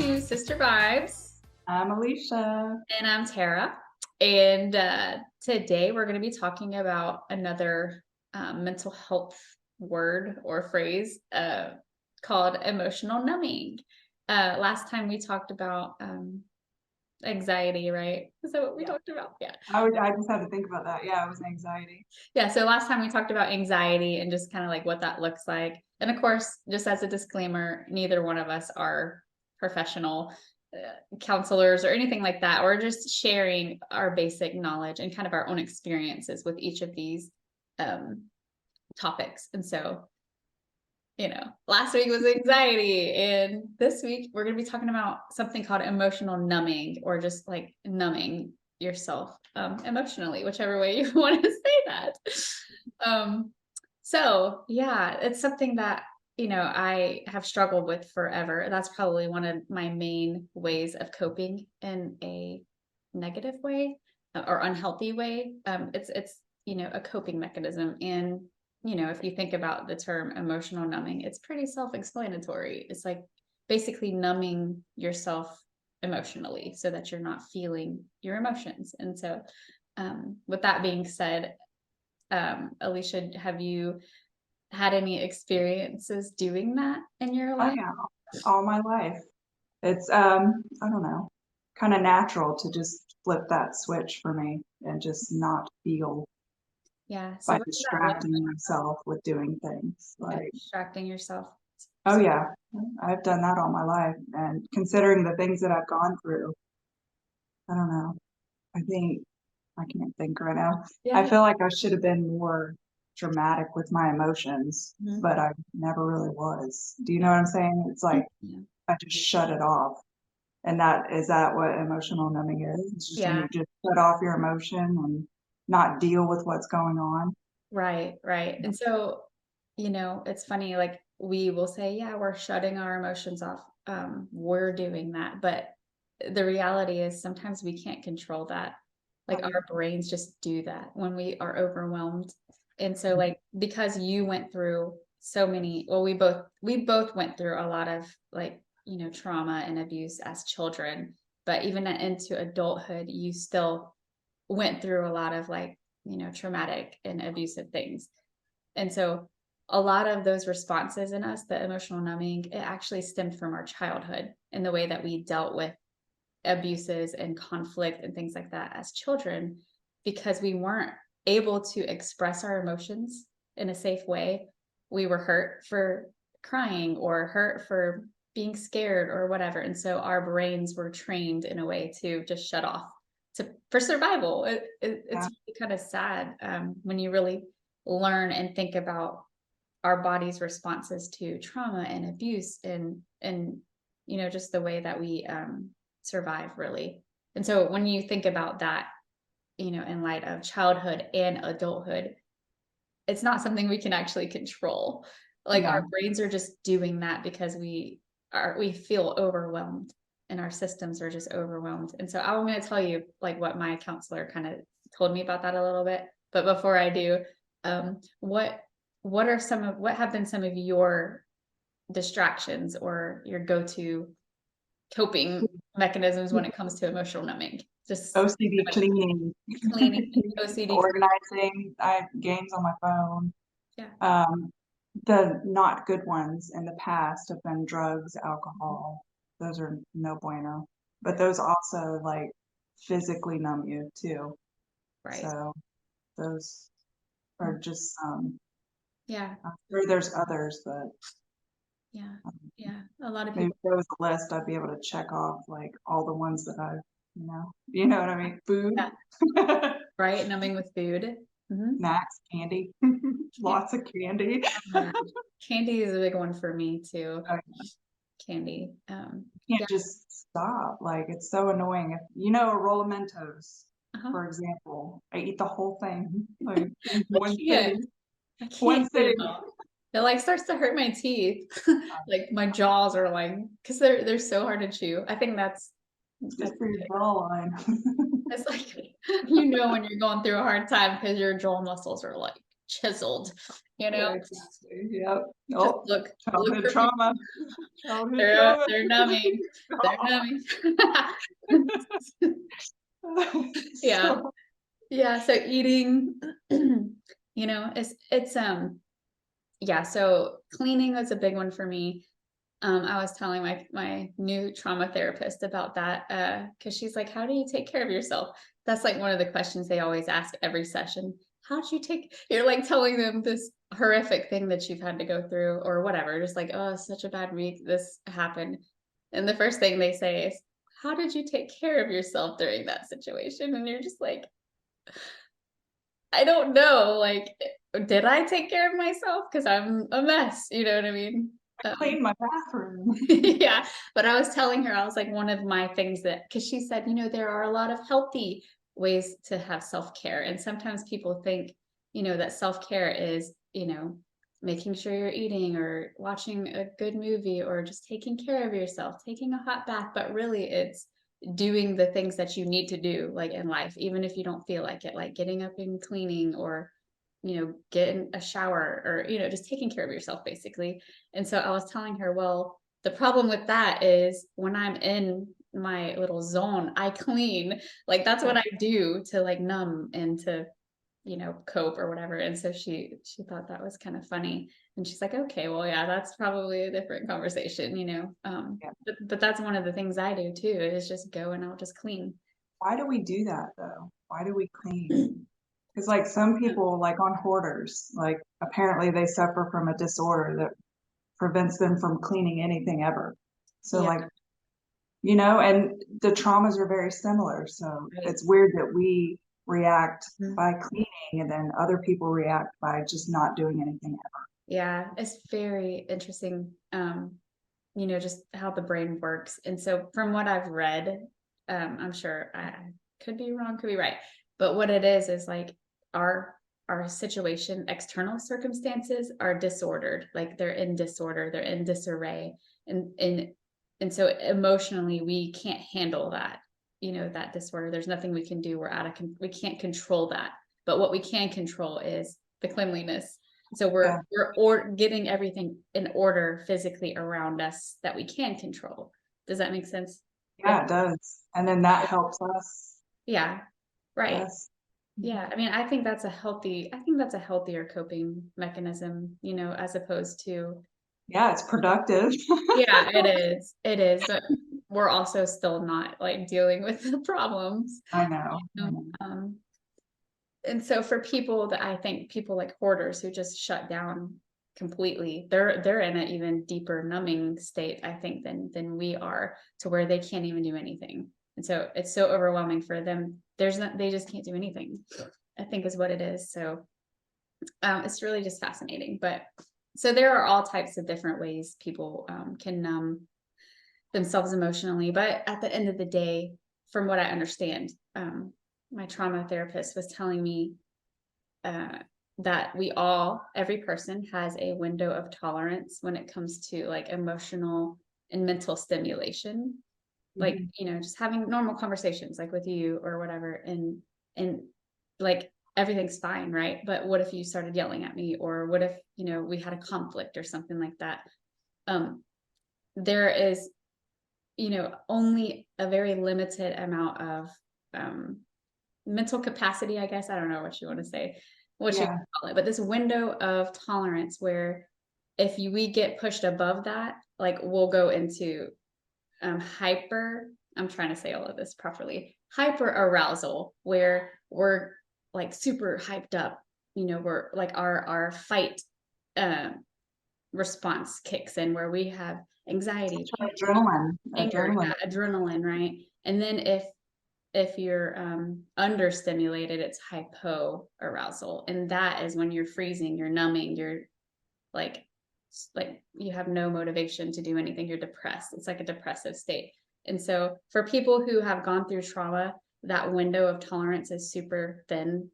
to Sister Vibes, I'm Alicia. and I'm Tara. And today we're going to be talking about another mental health word or phrase called emotional numbing. Last time we talked about anxiety, right? Is that what we Yeah, talked about? Yeah. I just had to think about that. Yeah, it was anxiety. Yeah. So last time we talked about anxiety and just kind of like what that looks like. And of course, just as a disclaimer, neither one of us are professional counselors or anything like that. We're just sharing our basic knowledge and kind of our own experiences with each of these um, topics. And so, last week was anxiety, and this week we're going to be talking about something called emotional numbing, or just like numbing yourself emotionally, whichever way you want to say that. Um, so yeah, it's something that I have struggled with forever. That's probably one of my main ways of coping in a negative way or unhealthy way. It's a coping mechanism, and if you think about the term emotional numbing, it's pretty self-explanatory. It's like basically numbing yourself emotionally so that you're not feeling your emotions. And so, with that being said, Alicia, have you had any experiences doing that in your Oh life? yeah, all my life. It's I don't know, kind of natural to just flip that switch for me and just not feel Yeah. So by what does that look distracting myself with doing things. like? Like, Distracting yourself. oh yeah, I've done that all my life. And considering the things that I've gone through, I don't know. I think I can't think right now. I Yeah. feel like I should have been more dramatic with my emotions, Mhm. but I never really was. Do you know what I'm saying? It's like Yeah. I just shut it off. And that what emotional numbing is? It's just when Yeah. you just shut off your emotion and not deal with what's going on. Right. Right. And so, it's funny, like we will say, yeah, we're shutting our emotions off. We're doing that. But the reality is sometimes we can't control that. Like Oh yeah. our brains just do that when we are overwhelmed. And so like because you went through so many, well, we both went through a lot of like, trauma and abuse as children, but even into adulthood, you still went through a lot of like, traumatic and abusive things. And so a lot of those responses in us, the emotional numbing, it actually stemmed from our childhood and the way that we dealt with abuses and conflict and things like that as children, because we weren't able to express our emotions in a safe way. We were hurt for crying or hurt for being scared or whatever. And so our brains were trained in a way to just shut off for survival. It's Yeah. really kind of sad when you really learn and think about our body's responses to trauma and abuse and just the way that we survive really. And so when you think about that, in light of childhood and adulthood, it's not something we can actually control. Like our No. brains are just doing that because we feel overwhelmed and our systems are just overwhelmed. And so I'm going to tell you like what my counselor kind of told me about that a little bit. But before I do, um, what what have been some of your distractions or your go-to coping mechanisms when it comes to emotional numbing? Just OCD cleaning, cleaning, OCD. organizing. I have games on my phone. Yeah. Um, the not good ones in the past have been drugs, alcohol. Those are no bueno. But those also like physically numb you too. Right. So those are just Yeah. I'm sure there's others, but Yeah. Yeah. A lot of maybe people. if there was a list, I'd be able to check off like all the ones that you know what I mean? Food, Yeah. Right. Numbing with food. Hmm. snacks, candy, Yeah. lots of candy. Yeah. Candy is a big one for me too. I Candy. can't Yeah. just stop. Like it's so annoying. If you know a roll of Mentos, Uh-huh. for example, I eat the whole thing like in I one can't. sitting. I One can't get it sitting. all. It like starts to hurt my teeth. Like my jaws are like, because they're so hard to chew. I think It's that's just for your jawline. it's like when you're going through a hard time because your jaw muscles are like chiseled, you Yeah, know, exactly. Yep. just Oh, look childhood for trauma. Childhood they're trauma. they're numbing. They're numbing. Yeah. So, Yeah. So eating, it's yeah, so cleaning was a big one for me. I was telling my new trauma therapist about that, because she's like, "How do you take care of yourself?" That's like one of the questions they always ask every session. How do you take you're like telling them this horrific thing that you've had to go through or whatever, just like, "Oh, it's such a bad week. This happened." And the first thing they say is, "How did you take care of yourself during that situation?" And you're just like, I don't know, like, did I take care of myself? Because 'Cause I'm a mess, you know what I mean? clean my bathroom. Yeah, but I was telling her, I was like, one of my things that because she said, there are a lot of healthy ways to have self-care, and sometimes people think, that self-care is, making sure you're eating or watching a good movie or just taking care of yourself, taking a hot bath, but really it's doing the things that you need to do, like, in life, even if you don't feel like it, like getting up and cleaning or, getting a shower or, just taking care of yourself, basically. And so I was telling her, well, the problem with that is when I'm in my little zone, I clean. Like that's what Yeah. I do to like numb and to, cope or whatever. And so she thought that was kind of funny. And she's like, okay, well, yeah, that's probably a different conversation. Yeah. But that's one of the things I do too, is just go and I'll just clean. Why do we do that though? Why do we clean? Because like some people, like on hoarders, like apparently they suffer from a disorder that prevents them from cleaning anything ever. So Yeah, like, and the traumas are very similar. So right. it's weird that we react Mm. by cleaning and then other people react by just not doing anything ever. Yeah, it's very interesting. Just how the brain works. And so from what I've read, I'm sure I could be wrong, could be right. But what it is like our our situation, external circumstances are disordered, like they're in disorder, they're in disarray. And so emotionally we can't handle that, that disorder. There's nothing we can do. We can't control that. But what we can control is the cleanliness. So Yeah. we're getting everything in order physically around us that we can control. Does that make sense? Like, Yeah, it does. And then that helps us. yeah, right. Yes. Yeah. I mean, I think that's a healthier coping mechanism, as opposed to, Yeah, it's productive. yeah, it is. It is. But we're also still not like dealing with the problems. I know. You I know? know. And so for people that I think people like hoarders who just shut down completely, they're in an even deeper numbing state, I think, than we are, to where they can't even do anything. And so it's so overwhelming for them. They just can't do anything, I think is what it is. So it's really just fascinating. But so there are all types of different ways people can numb themselves emotionally. But at the end of the day, from what I understand, my trauma therapist was telling me uh, that every person has a window of tolerance when it comes to like emotional and mental stimulation. Like, Mhm. just having normal conversations like with you or whatever. And like everything's fine, right? But what if you started yelling at me? Or what if, we had a conflict or something like that? Um, there is, only a very limited amount of um mental capacity, I guess. I don't know what you want to say, what you Yeah. call it, but this window of tolerance where if we get pushed above that, like we'll go into I'm trying to say all of this properly, hyper arousal, where we're like super hyped up, we're like our fight um response kicks in, where we have anxiety, Adrenaline. anger, Adrenaline. yeah, adrenaline, right? And then if you're understimulated, it's hypoarousal, and that is when you're freezing, you're numbing, you're like you have no motivation to do anything. You're depressed. It's like a depressive state. And so for people who have gone through trauma, that window of tolerance is super thin.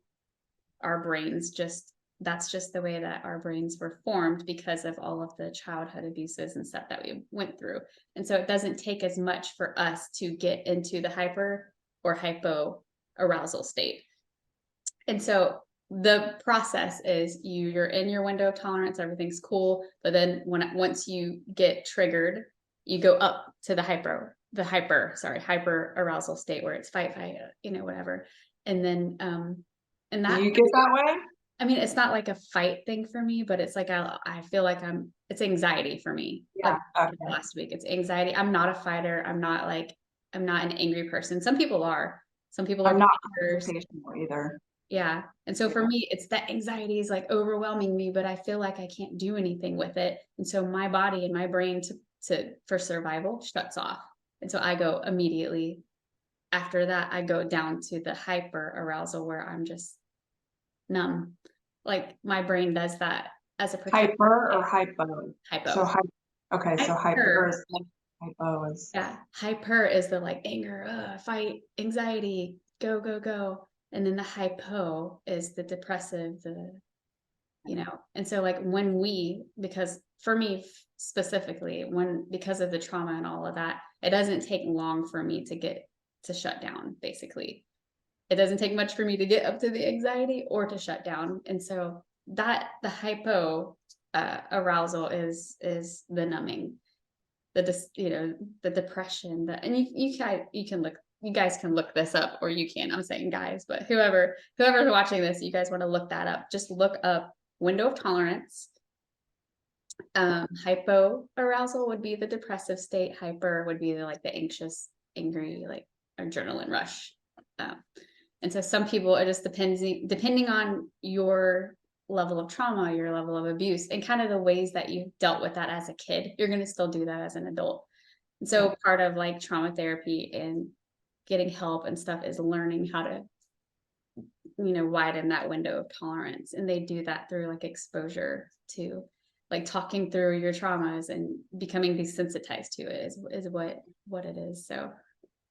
Our brains just That's just the way that our brains were formed because of all of the childhood abuses and stuff that we went through. And so it doesn't take as much for us to get into the hyper or hypo arousal state. And so the process is you're in your window of tolerance, everything's cool, but then once you get triggered, you go up to the hyper arousal state where it's fight, whatever. And then and Do that, you get that way? I mean, it's not like a fight thing for me, but it's like I feel like it's anxiety for me. Like Yeah. Okay. last week, it's anxiety. I'm not a fighter. I'm not an angry person. Some people are. Some people I'm are not fighters. confrontational either. Yeah. And so for Yeah. me, it's that anxiety is like overwhelming me, but I feel like I can't do anything with it. And so my body and my brain for survival shuts off. And so I go immediately after that, I go down to the hyper arousal where I'm just numb. Like my brain does that as a protective. Hyper or hypo? So Hypo. okay, so hyper Hyper. is like hypo is Yeah. Hyper is the like anger, fight, anxiety, go, go, go. And then the hypo is the depressive, and so like because for me specifically, because of the trauma and all of that, it doesn't take long for me to get to shut down, basically. It doesn't take much for me to get up to the anxiety or to shut down. And so that the hypo arousal is the numbing, the depression, and you guys can look this up, or you can, I'm saying guys, but whoever's watching this, you guys want to look that up, just look up window of tolerance. Hypo arousal would be the depressive state. Hyper would be the anxious, angry, like adrenaline rush. And so some people, it just depending on your level of trauma, your level of abuse, and kind of the ways that you dealt with that as a kid, you're going to still do that as an adult. And so part of like trauma therapy and getting help and stuff is learning how to, widen that window of tolerance. And they do that through like exposure to like talking through your traumas and becoming desensitized to it is what it is. So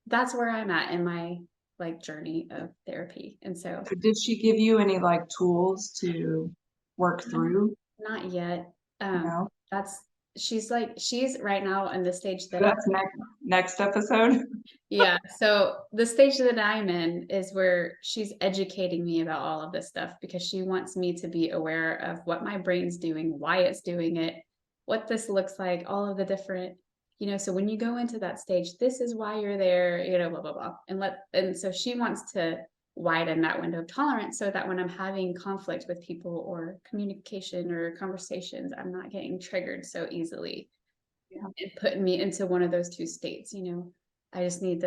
that's where I'm at in my like journey of therapy. And so did she give you any like tools to work through? not yet. No. That's she's right now in the stage that That's next episode. yeah. So the stage that I'm in is where she's educating me about all of this stuff because she wants me to be aware of what my brain's doing, why it's doing it, what this looks like, all of the different, so when you go into that stage, this is why you're there, blah, blah, blah. And so she wants to widen that window of tolerance so that when I'm having conflict with people or communication or conversations, I'm not getting triggered so easily. Yeah. And putting me into one of those two states, I just need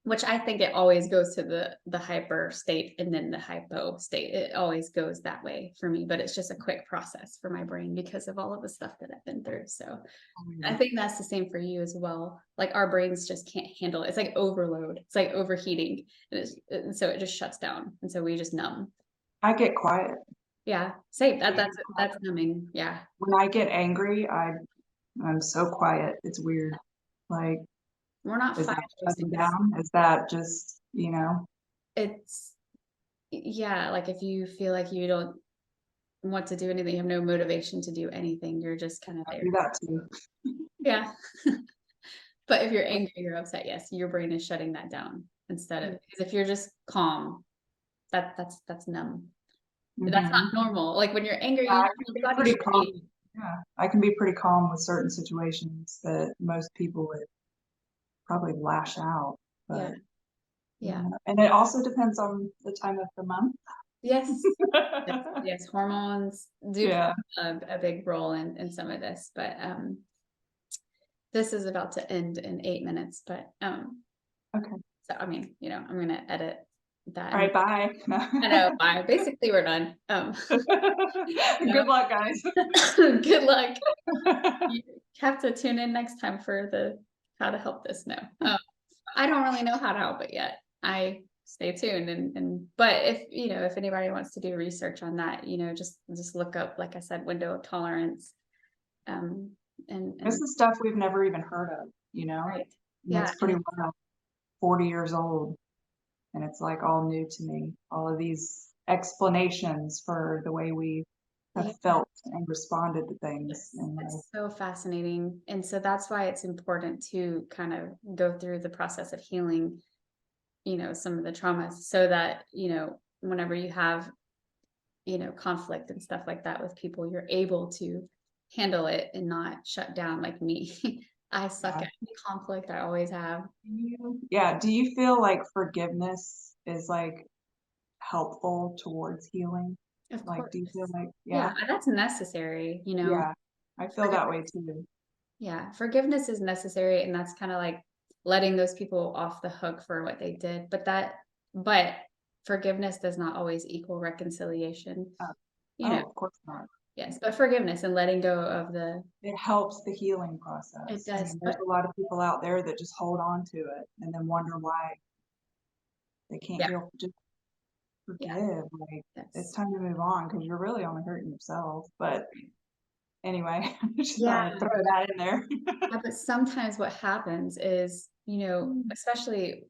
which I think it always goes to the hyper state and then the hypo state. It always goes that way for me, but it's just a quick process for my brain because of all of the stuff that I've been through. So I think that's the same for you as well. Like our brains just can't handle it. It's like overload. It's like overheating. And so it just shuts down. And so we just numb. I get quiet. Yeah. Same. That's numbing. Yeah. When I get angry, I'm so quiet. It's weird. Like, We're not is that shutting fighters. down? Is that just, It's yeah, like if you feel like you don't want to do anything, you have no motivation to do anything, you're just kind of I there. do that too. Yeah. But if you're angry, you're upset, yes, your brain is shutting that down instead of, because if you're just calm, that's numb. That's not normal. Like when you're angry, I your can be body pretty should calm. be. Yeah, I can be pretty calm with certain situations that most people would probably lash out. Yeah. But Yeah. and it also depends on the time of the month. Yes. Yes. Hormones do Yeah. play a big role in some of this, but this is about to end in 8 minutes, but Okay. so I mean, I'm gonna edit that. All right. Bye. I know, bye. Basically, we're done. Good luck, guys. Good luck. You have to tune in next time for the how to help this. No, I don't really know how to help it yet. I stay tuned but if anybody wants to do research on that, just look up, like I said, window of tolerance. And This is stuff we've never even heard of, right. And Yeah. it's pretty wild. 40 years old. And it's like all new to me. All of these explanations for the way we have felt and responded to things. It's so fascinating. And so that's why it's important to kind of go through the process of healing, some of the traumas so that, whenever you have conflict and stuff like that with people, you're able to handle it and not shut down like me. I suck Yeah. at conflict. I always have. Yeah. Do you feel like forgiveness is like helpful towards healing? Of Like, course. do you feel like, Yeah, yeah, that's necessary. yeah, I feel that way too. Yeah, forgiveness is necessary, and that's kind of like letting those people off the hook for what they did. But forgiveness does not always equal reconciliation. Uh, You know, oh, of course not. yes, but forgiveness and letting go of the It helps the healing it process. I does. mean, there's But a lot of people out there that just hold on to it and then wonder why they can't yeah, heal. Just yeah, forgive. Like, it's that's time to move on because you're really only hurting yourself. But anyway, I just yeah. thought I'd throw that in there. Yeah, but sometimes what happens is, especially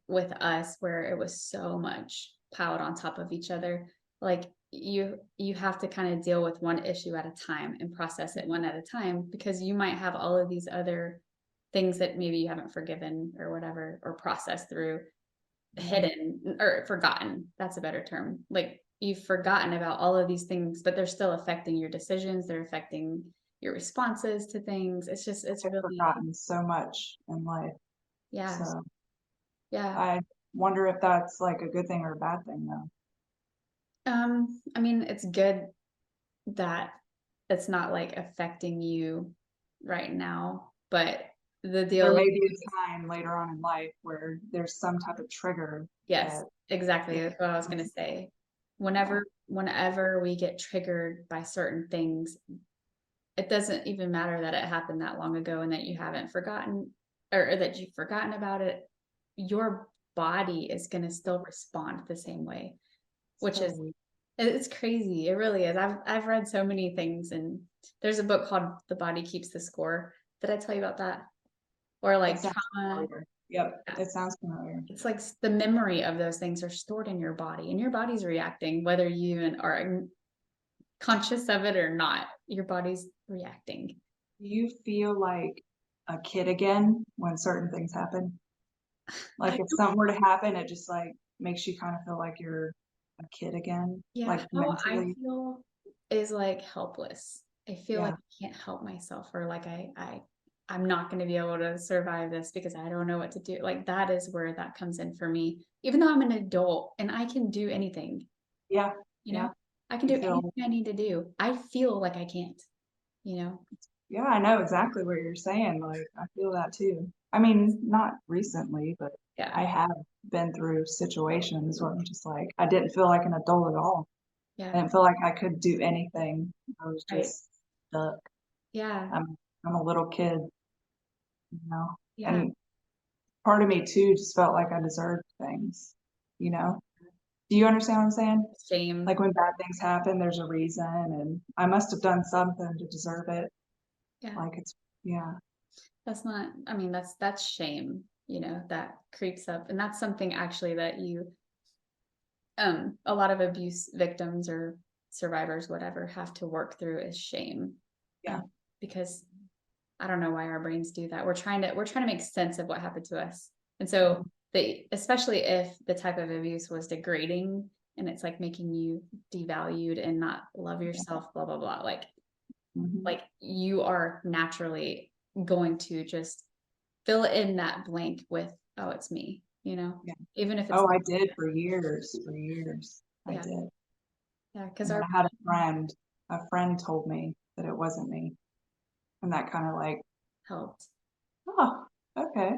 with us, where it was so much piled on top of each other, like you have to kind of deal with one issue at a time and process it one at a time, because you might have all of these other things that maybe you haven't forgiven or whatever, or processed through, Mhm. hidden or forgotten. That's a better term. Like you've forgotten about all of these things, but they're still affecting your decisions. They're affecting your responses to things. It's I've really, forgotten so much in life. yeah, So yeah. I wonder if that's like a good thing or a bad thing, though. I mean, it's good that it's not like affecting you right now, but the There deal, may be a time later on in life where there's some type of trigger yes, that, exactly. yeah, That's what I was gonna say. yeah, Whenever we get triggered by certain things, it doesn't even matter that it happened that long ago and that you haven't forgotten, or that you've forgotten about it. Your body is going to still respond the same way, which so is weird. it's crazy. It really is. I've read so many things, and there's a book called The Body Keeps the Score. Did I tell you about that? Or It like sounds trauma. familiar. Yep, Yeah. it sounds familiar. It's like the memory of those things are stored in your body, and your body's reacting whether you even are conscious of it or not. Your body's reacting. Do you feel like a kid again when certain things happen? Like I if something were to happen, it just like makes you kind of feel like you're a kid again, Yeah, like how I mentally. feel is like helpless. I feel like Yeah, I can't help myself, or like I'm not going to be able to survive this because I don't know what to do. Like that is where that comes in for me. Even though I'm an adult and I can do anything, yeah, you yeah. know, I can You do feel, anything I need to do. I feel like I can't, you know. yeah, I know exactly what you're saying. Like I feel that too. I mean, not recently, but I Yeah, have been through situations where I'm just like, I didn't feel like an adult at all. I yeah, didn't feel like I could do anything. I was right. just stuck. Yeah, I'm a little kid, you know, yeah. and part of me too just felt like I deserved things, you know. Do you understand what I'm saying? Shame. Like when bad things happen, there's a reason, and I must have done something to deserve it. Yeah, Like it's, yeah, that's not. I mean, that's shame. That creeps up, and that's something actually that a lot of abuse victims or survivors, whatever, have to work through is shame. yeah, um, because I don't know why our brains do that. We're trying to make sense of what happened to us, and so especially if the type of abuse was degrading and it's like making you devalued and not love yourself, blah blah blah. hmm, Like you are naturally going to just fill in that blank with, oh, it's me, yeah. even if it's Oh, not. I did for years, for years. I Yeah, did. yeah, because And then our I had a friend told me that it wasn't me. And that kind of like, helped. oh, okay.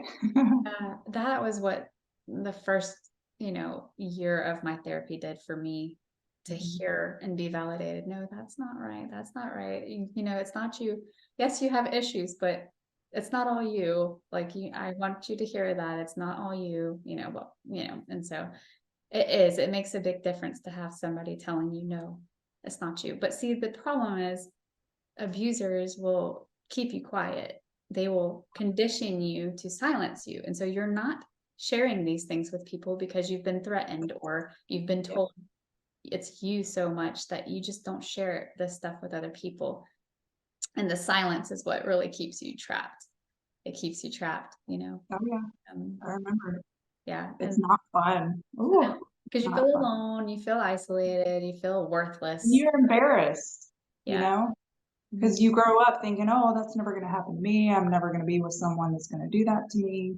That was what the first, year of my therapy did for me, to Mhm. hear and be validated. No, that's not right. That's not right. It's not you. Yes, you have issues, but it's not all you. Like I want you to hear that it's not all you, and so it is. It makes a big difference to have somebody telling you, no, it's not you. But see, the problem is abusers will keep you quiet. They will condition you to silence you. And so you're not sharing these things with people because you've been threatened or you've been Yep. told it's you so much that you just don't share this stuff with other people. And the silence is what really keeps you trapped. It keeps you trapped. Oh, yeah. Um, I remember. yeah. It's And not fun. Ooh. because you not feel fun. alone, you feel isolated, you feel worthless. You're embarrassed, you Yeah. know, Mhm. because you grow up thinking, oh, that's never going to happen to me. I'm never going to be with someone that's going to do that to me,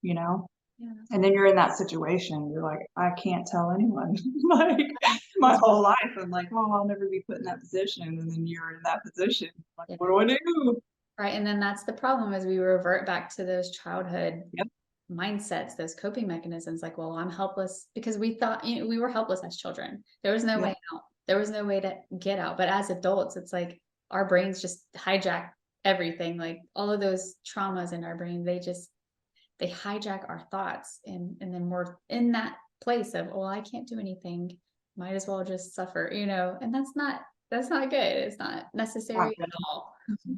you know? Yeah. And then you're in that situation. You're like, I can't tell anyone. Like my That's whole life, I'm like, oh, I'll never be put in that position. And then you're in that position. Like, yeah. what do I do? Right. And then that's the problem is we revert back to those childhood Yep. mindsets, those coping mechanisms, like, well, I'm helpless because we thought, we were helpless as children. There was no Yep. way out. There was no way to get out. But as adults, it's like our brains just hijack everything. Like all of those traumas in our brain, they hijack our thoughts and then we're in that place of, well, I can't do anything. Might as well just suffer, and that's not good. It's not Not necessary at good. all.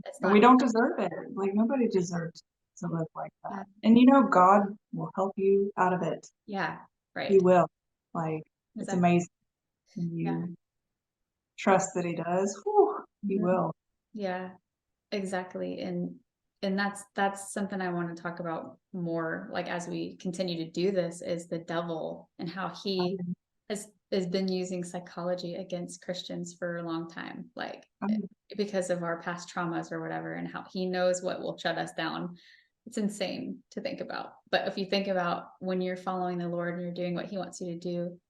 It's And we not. don't deserve it. Like nobody deserves to live like Yeah. that. And you know, God will help you out of it. Yeah. He Right. will. Like it's Exactly. amazing when Yeah. you trust that he does. Whew, he Mhm. will. Yeah. Exactly. And that's something I want to talk about more, like as we continue to do this, is the devil and how he has been using psychology against Christians for a long time, like Um, because of our past traumas or whatever, and how he knows what will shut us down. It's insane to think about. But if you think about when you're following the Lord and you're doing what he wants you to do,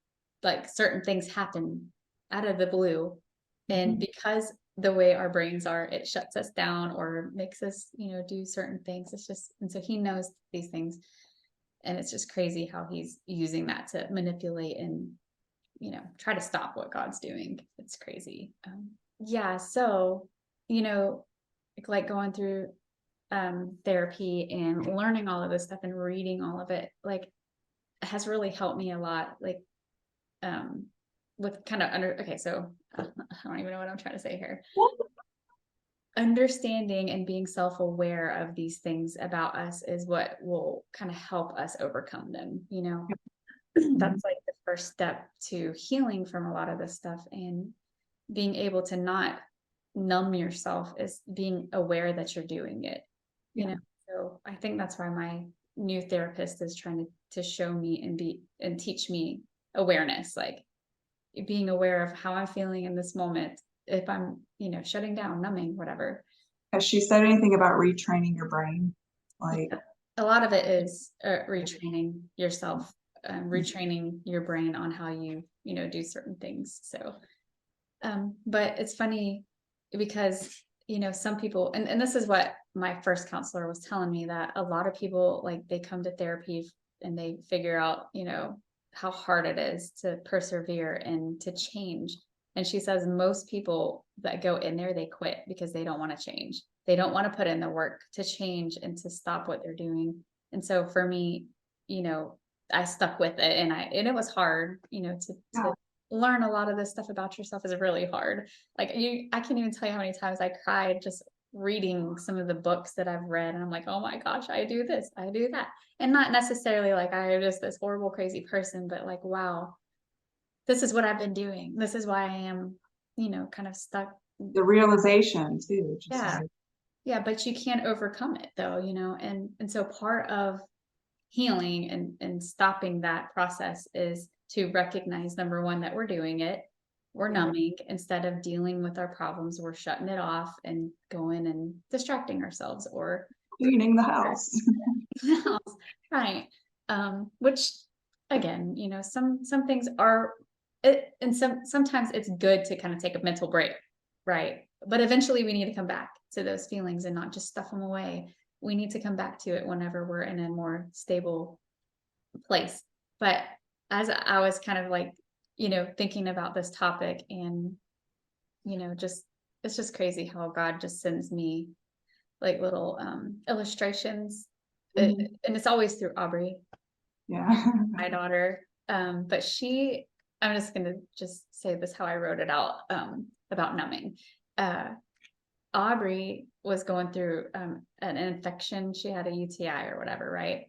like certain things happen out of the blue. And mhm. because the way our brains are, it shuts us down or makes us, do certain things. It's just, and so he knows these things. And it's just crazy how he's using that to manipulate and, try to stop what God's doing. It's crazy. Yeah. So, you know, like going through therapy and learning all of this stuff and reading all of it, like has really helped me a lot. Like um with kind of okay, so I don't even know what I'm trying to say here. Understanding and being self-aware of these things about us is what will kind of help us overcome them. Mhm. That's like the first step to healing from a lot of this stuff, and being able to not numb yourself is being aware that you're doing it you Yeah. know so I think that's why my new therapist is trying to show me and teach me awareness, like being aware of how I'm feeling in this moment, if I'm shutting down, numbing, whatever. Has she said anything about retraining your brain? Like, Yeah. A lot of it is retraining yourself, retraining your brain on how you do certain things. So but it's funny because, some people, and this is what my first counselor was telling me, that a lot of people, like, they come to therapy and they figure out, how hard it is to persevere and to change. And she says most people that go in there, they quit because they don't want to change. They don't want to put in the work to change and to stop what they're doing. And so for me, you know, I stuck with it, and it was hard, to yeah, learn a lot of this stuff about yourself is really hard. Like I can't even tell you how many times I cried just reading some of the books that I've read. And I'm like, oh my gosh, I do this, I do that. And not necessarily like I am just this horrible, crazy person, but like, wow, this is what I've been doing. This is why I am, kind of stuck. the realization too, just Yeah. like, Yeah. But you can't overcome it though, and so part of healing and stopping that process is to recognize, number one, that we're doing it. We're yeah, numbing instead of dealing with our problems. We're shutting it off and going and distracting ourselves or cleaning the house. else. Right. Which again, some things are it, and sometimes it's good to kind of take a mental break, right? But eventually we need to come back to those feelings and not just stuff them away. We need to come back to it whenever we're in a more stable place. But as I was kind of like, thinking about this topic, and, just it's just crazy how God just sends me like little illustrations. Mhm. And it's always through Aubrey, Yeah. my daughter. But I'm just gonna just say this how I wrote it out, about numbing. Uh Aubrey was going through an infection. She had a UTI or whatever, right?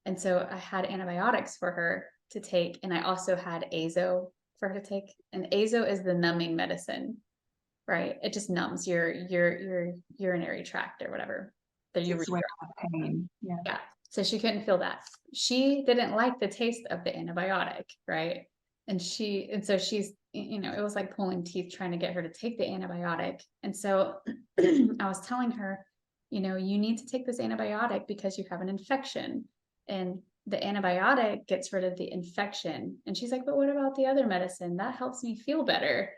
And so I had antibiotics for her to take, and I also had Azo for her to take. And Azo is the numbing medicine, right? It just numbs your urinary tract or whatever. The Takes urethra. away all the pain. Yeah. Yeah. So she couldn't feel that. She didn't like the taste of the antibiotic, right? And so she's, it was like pulling teeth trying to get her to take the antibiotic. And so I was telling her, you need to take this antibiotic because you have an infection. And the antibiotic gets rid of the infection. And she's like, but what about the other medicine? That helps me feel better.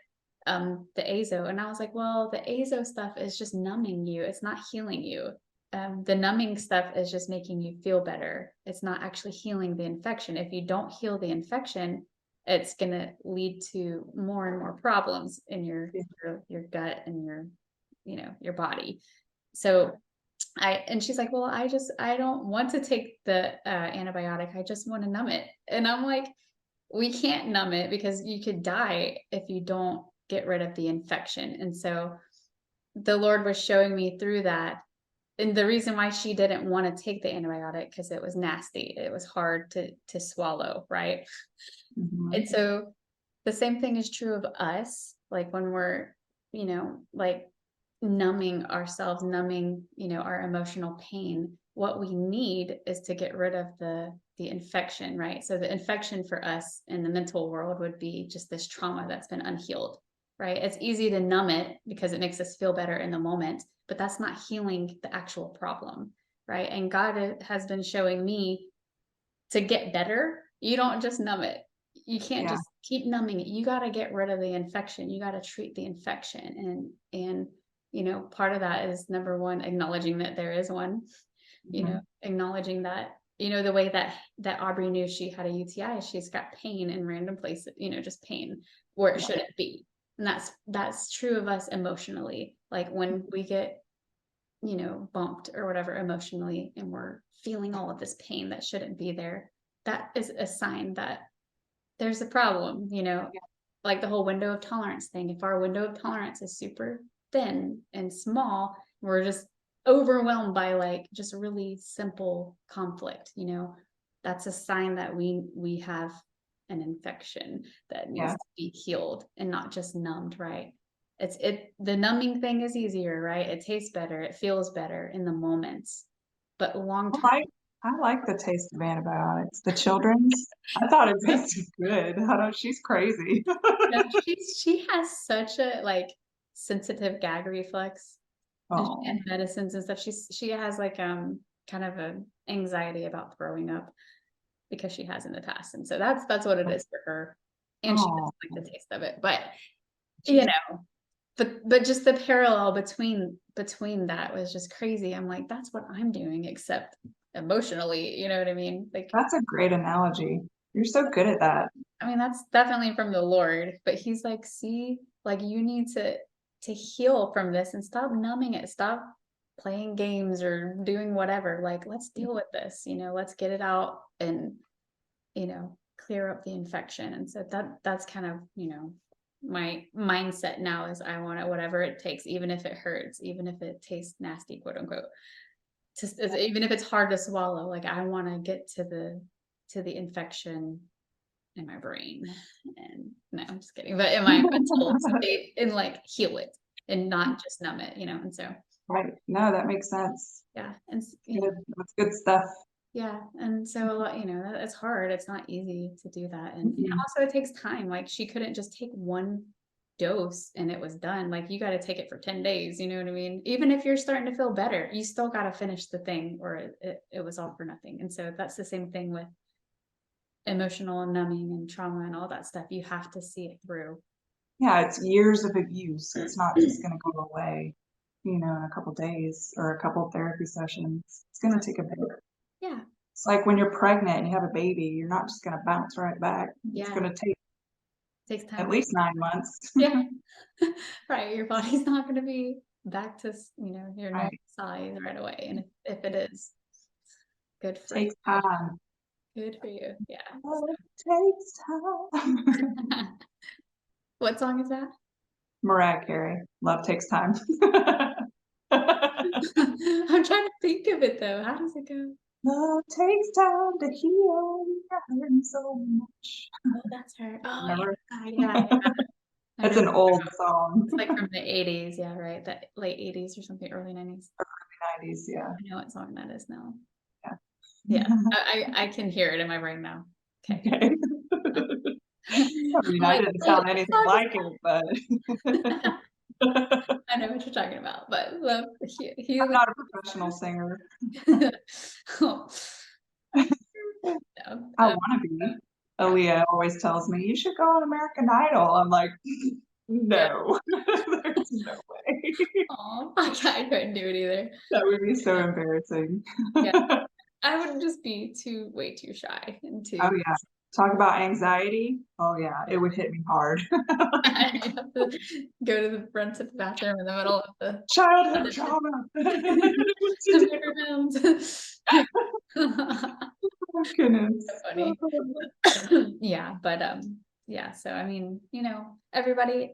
The azo. And I was like, well, the azo stuff is just numbing you. It's not healing you. The numbing stuff is just making you feel better. It's not actually healing the infection. If you don't heal the infection, it's going to lead to more and more problems in your gut and your body. So and she's like, well, I don't want to take the antibiotic. I just want to numb it. And I'm like, we can't numb it because you could die if you don't get rid of the infection. And so the Lord was showing me through that. And the reason why she didn't want to take the antibiotic, because it was nasty. It was hard to swallow, right? And so the same thing is true of us. Like when we're, like numbing ourselves, numbing, our emotional pain, what we need is to get rid of the infection, right? So the infection for us in the mental world would be just this trauma that's been unhealed, right? It's easy to numb it because it makes us feel better in the moment, but that's not healing the actual problem, right? And God has been showing me to get better, you don't just numb it. You can't just keep numbing it. You got to get rid of the infection. You got to treat the infection. And part of that is number one, acknowledging that there is one, acknowledging that, the way that Aubrey knew she had a UTI, she's got pain in random places, just pain where it shouldn't be. And that's true of us emotionally. Like when we get, bumped or whatever emotionally, and we're feeling all of this pain that shouldn't be there, that is a sign that there's a problem, like the whole window of tolerance thing. If our window of tolerance is super thin and small, we're just overwhelmed by like just really simple conflict, that's a sign that we have an infection that needs to be healed and not just numbed, right? The numbing thing is easier, right? It tastes better, it feels better in the moments, but long term. I like the taste of antibiotics. The children's, I thought it tasted good. I don't, she's crazy. Yeah, she has such a like sensitive gag reflex and medicines and stuff. She has like kind of an anxiety about throwing up because she has in the past. And so that's what it is for her. And she doesn't like the taste of it. But but just the parallel between that was just crazy. I'm like, that's what I'm doing, except emotionally, you know what I mean? Like that's a great analogy. You're so good at that. I mean, that's definitely from the Lord, but he's like, see, like you need to heal from this and stop numbing it. Stop playing games or doing whatever. Like, let's deal with this, let's get it out and, clear up the infection. And so that's kind of, my mindset now is I want it, whatever it takes, even if it hurts, even if it tastes nasty, quote unquote. Just even if it's hard to swallow, like I want to get to the infection in my brain, and no, I'm just kidding, but in my mental state, and like heal it and not just numb it, and so right. No, that makes sense. Yeah, and that's good stuff. Yeah, and so it's hard. It's not easy to do that, and also it takes time. Like she couldn't just take one dose and it was done. Like you got to take it for 10 days. You know what I mean? Even if you're starting to feel better, you still got to finish the thing, or it was all for nothing. And so that's the same thing with emotional numbing and trauma and all that stuff. You have to see it through. Yeah, it's years of abuse. It's not just going to go away, in a couple days or a couple therapy sessions. It's going to take a bit. Yeah. It's like when you're pregnant and you have a baby, you're not just going to bounce right back. Yeah. It's going to takes time. At least 9 months. Yeah. Right. Your body's not going to be back to, your normal size right away. And if it is, good for you. Takes time. Good for you. Yeah. Oh, it takes time. What song is that? Mariah Carey. Love takes time. I'm trying to think of it though. How does it go? Love takes time to heal. You're hurting so much. Oh, that's her. Oh, yeah. That's an old song. It's like from the 80s, yeah, right? The late 80s or something, early 90s. Early 90s, yeah. I know what song that is now. Yeah. Yeah, I can hear it in my brain now. Okay. Okay. I mean, I'm I like, didn't "Wait, sound what anything song is like it, but that?" I'm I know what you're talking about, but love healing. not a professional singer. Oh, no, I wanna be. yeah, Aaliyah always tells me, "You should go on American Idol." I'm like, yeah. "No, there's no way." Aw, I couldn't do it either. That would be so Yeah, embarrassing. yeah. I would just be way too shy and Oh, too yeah. Talk about anxiety. Oh, yeah, it would hit me hard. I have to go to the front of the bathroom in the middle of the Childhood trauma. What to the do? microphones. Oh, goodness. Funny. Yeah, but yeah, so I mean, everybody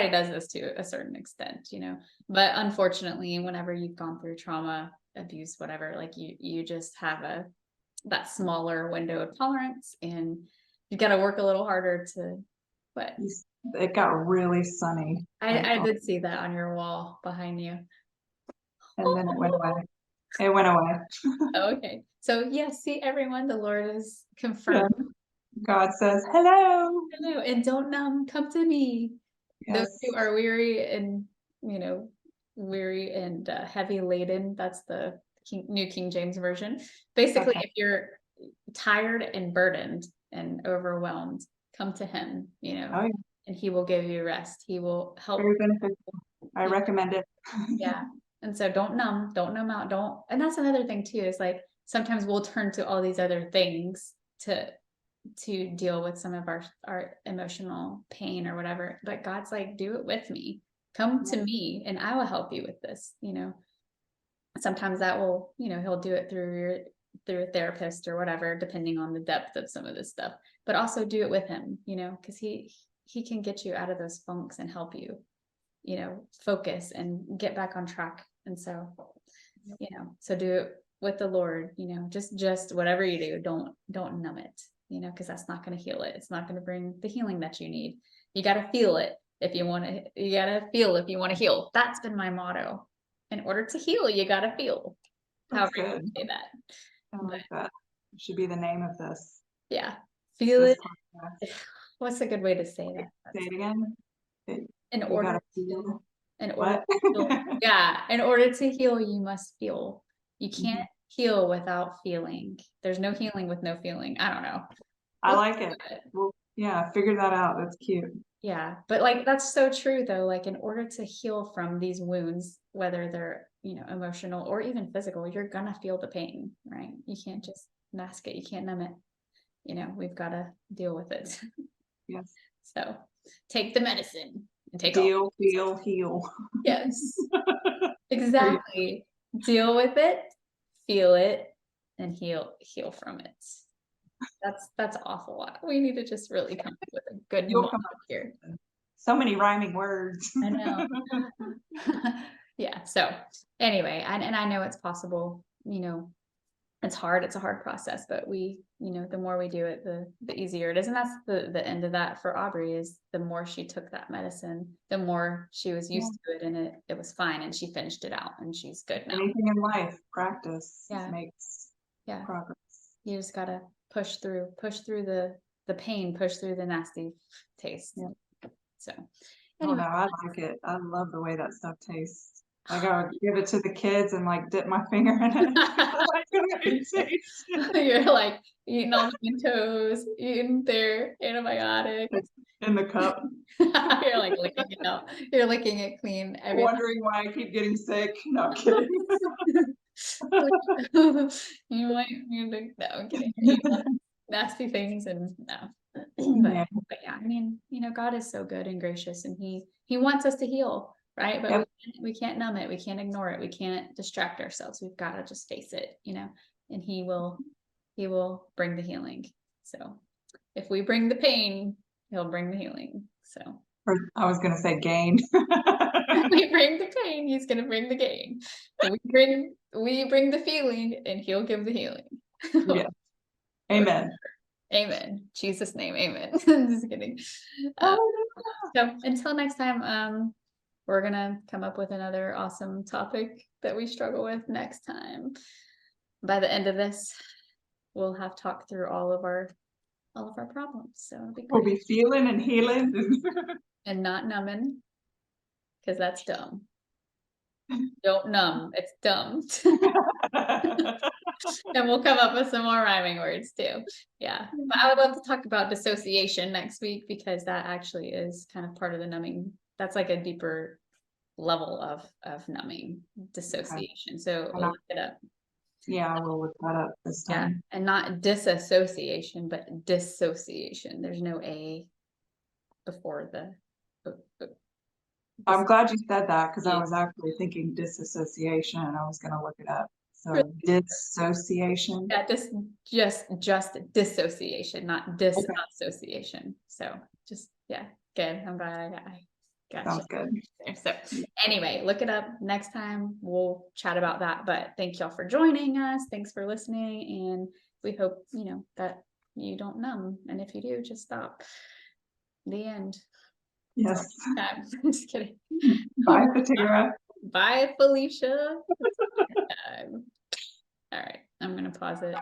does this to a certain extent, but unfortunately, whenever you've gone through trauma, abuse, whatever, like you just have that smaller window of tolerance, and you got to work a little harder to but It got really sunny, like, I did see that on your wall behind you. and then it went away. It went away. Okay. So yeah, see everyone, the Lord is Yeah. confirmed. God says, "Hello." Hello, and don't come to me. Those who Yes. are you know, weary and heavy laden. That's the New King James Version. Basically, Okay. if you're tired and burdened and overwhelmed, come to Him, Oh, yeah. and He will give you rest. He will help. Very beneficial. I recommend it. Yeah. And so don't numb out, and that's another thing too, is like sometimes we'll turn to all these other things to deal with some of our emotional pain or whatever. But God's like, do it with me. Come to me and I will help you with this. Sometimes that will, he'll do it through a therapist or whatever, depending on the depth of some of this stuff. But also do it with him, because he can get you out of those funks and help you focus and get back on track. And so do it with the Lord, just whatever you do, don't numb it, because that's not going to heal it. It's not going to bring the healing that you need. You got to feel it if you want to, you got to feel if you want to heal. That's been my motto. In order to heal, you got to feel. That's However you good. say that. I But like that. It should be the name of yeah, feel this it. podcast. What's a good way to say Wait, that? say it again. It, In you order gotta to feel in order what? to heal, yeah, in order to heal, you must feel. You can't heal without feeling. There's no healing with no feeling. I don't know. I Look like it. at it. Well, yeah, figure that out. That's cute. Yeah, but like that's so true though. Like in order to heal from these wounds, whether they're emotional or even physical, you're gonna feel the pain, right? You can't just mask it. You can't numb it. We've got to deal with it. Yes. So take the medicine and take all. Deal, feel, heal. Yes. There you Exactly. Deal with it, feel it, and heal from it. That's awful. We need to just really come up with a good You'll motto come up with here. something. So many rhyming words. I know. Yeah. So anyway, and I know it's possible. It's hard. It's a hard process, but the more we do it, the easier it is. And that's the end of that for Aubrey is the more she took that medicine, the more she was Yeah. used to it, and it was fine, and she finished it out, and she's good now. Anything in life, practice Yeah. makes Yeah. progress. You just gotta push through the pain, push through the nasty taste. Yeah. So Oh no, anyway, I like it. I love the way that stuff tastes. Like I would give it to the kids and like dip my finger in it. I like the way it tastes. you're like eating all the Mentos, eating their antibiotics. It's in the cup, You're like licking it out. You're licking it clean every wondering why I keep getting sick. No, I'm kidding. you might need to no, I'm kidding. Eat nasty things and no. Yeah. But yeah, I mean, God is so good and gracious, and He wants us to heal, right? But Yep. we can't numb it, we can't ignore it, we can't distract ourselves. We've got to just face it, and He will bring the healing. So if we bring the pain, He'll bring the healing. So Or I was gonna say gain. we bring the pain, He's gonna bring the gain. We bring the feeling, and He'll give the healing. Yeah. Amen. Amen. Jesus' name, amen. Just kidding. Uh, so until next time, we're gonna come up with another awesome topic that we struggle with next time. By the end of this, we'll have talked through all of our problems. So it'll be We'll great. be feeling and healing. And not numbing, because that's dumb. Don't numb, it's dumb. And we'll come up with some more rhyming words too. Yeah, but I would love to talk about dissociation next week, because that actually is kind of part of the numbing. That's like a deeper level of numbing, dissociation. So we'll look it up. Yeah, we'll look that up this Yeah, time. and not disassociation, but dissociation. There's no A before the. I'm glad you said that, because I was actually thinking disassociation and I was gonna look it up. So dissociation. Yeah, just dissociation, not disassociation. So just, yeah, good. I'm glad I gotcha. Sounds good. So anyway, look it up. Next time we'll chat about that. But thank y'all for joining us. Thanks for listening. And we hope, that you don't numb. And if you do, just stop. The end. Yes. I'm just kidding. Bye, Patira. Bye, Felicia. All right, I'm gonna pause it.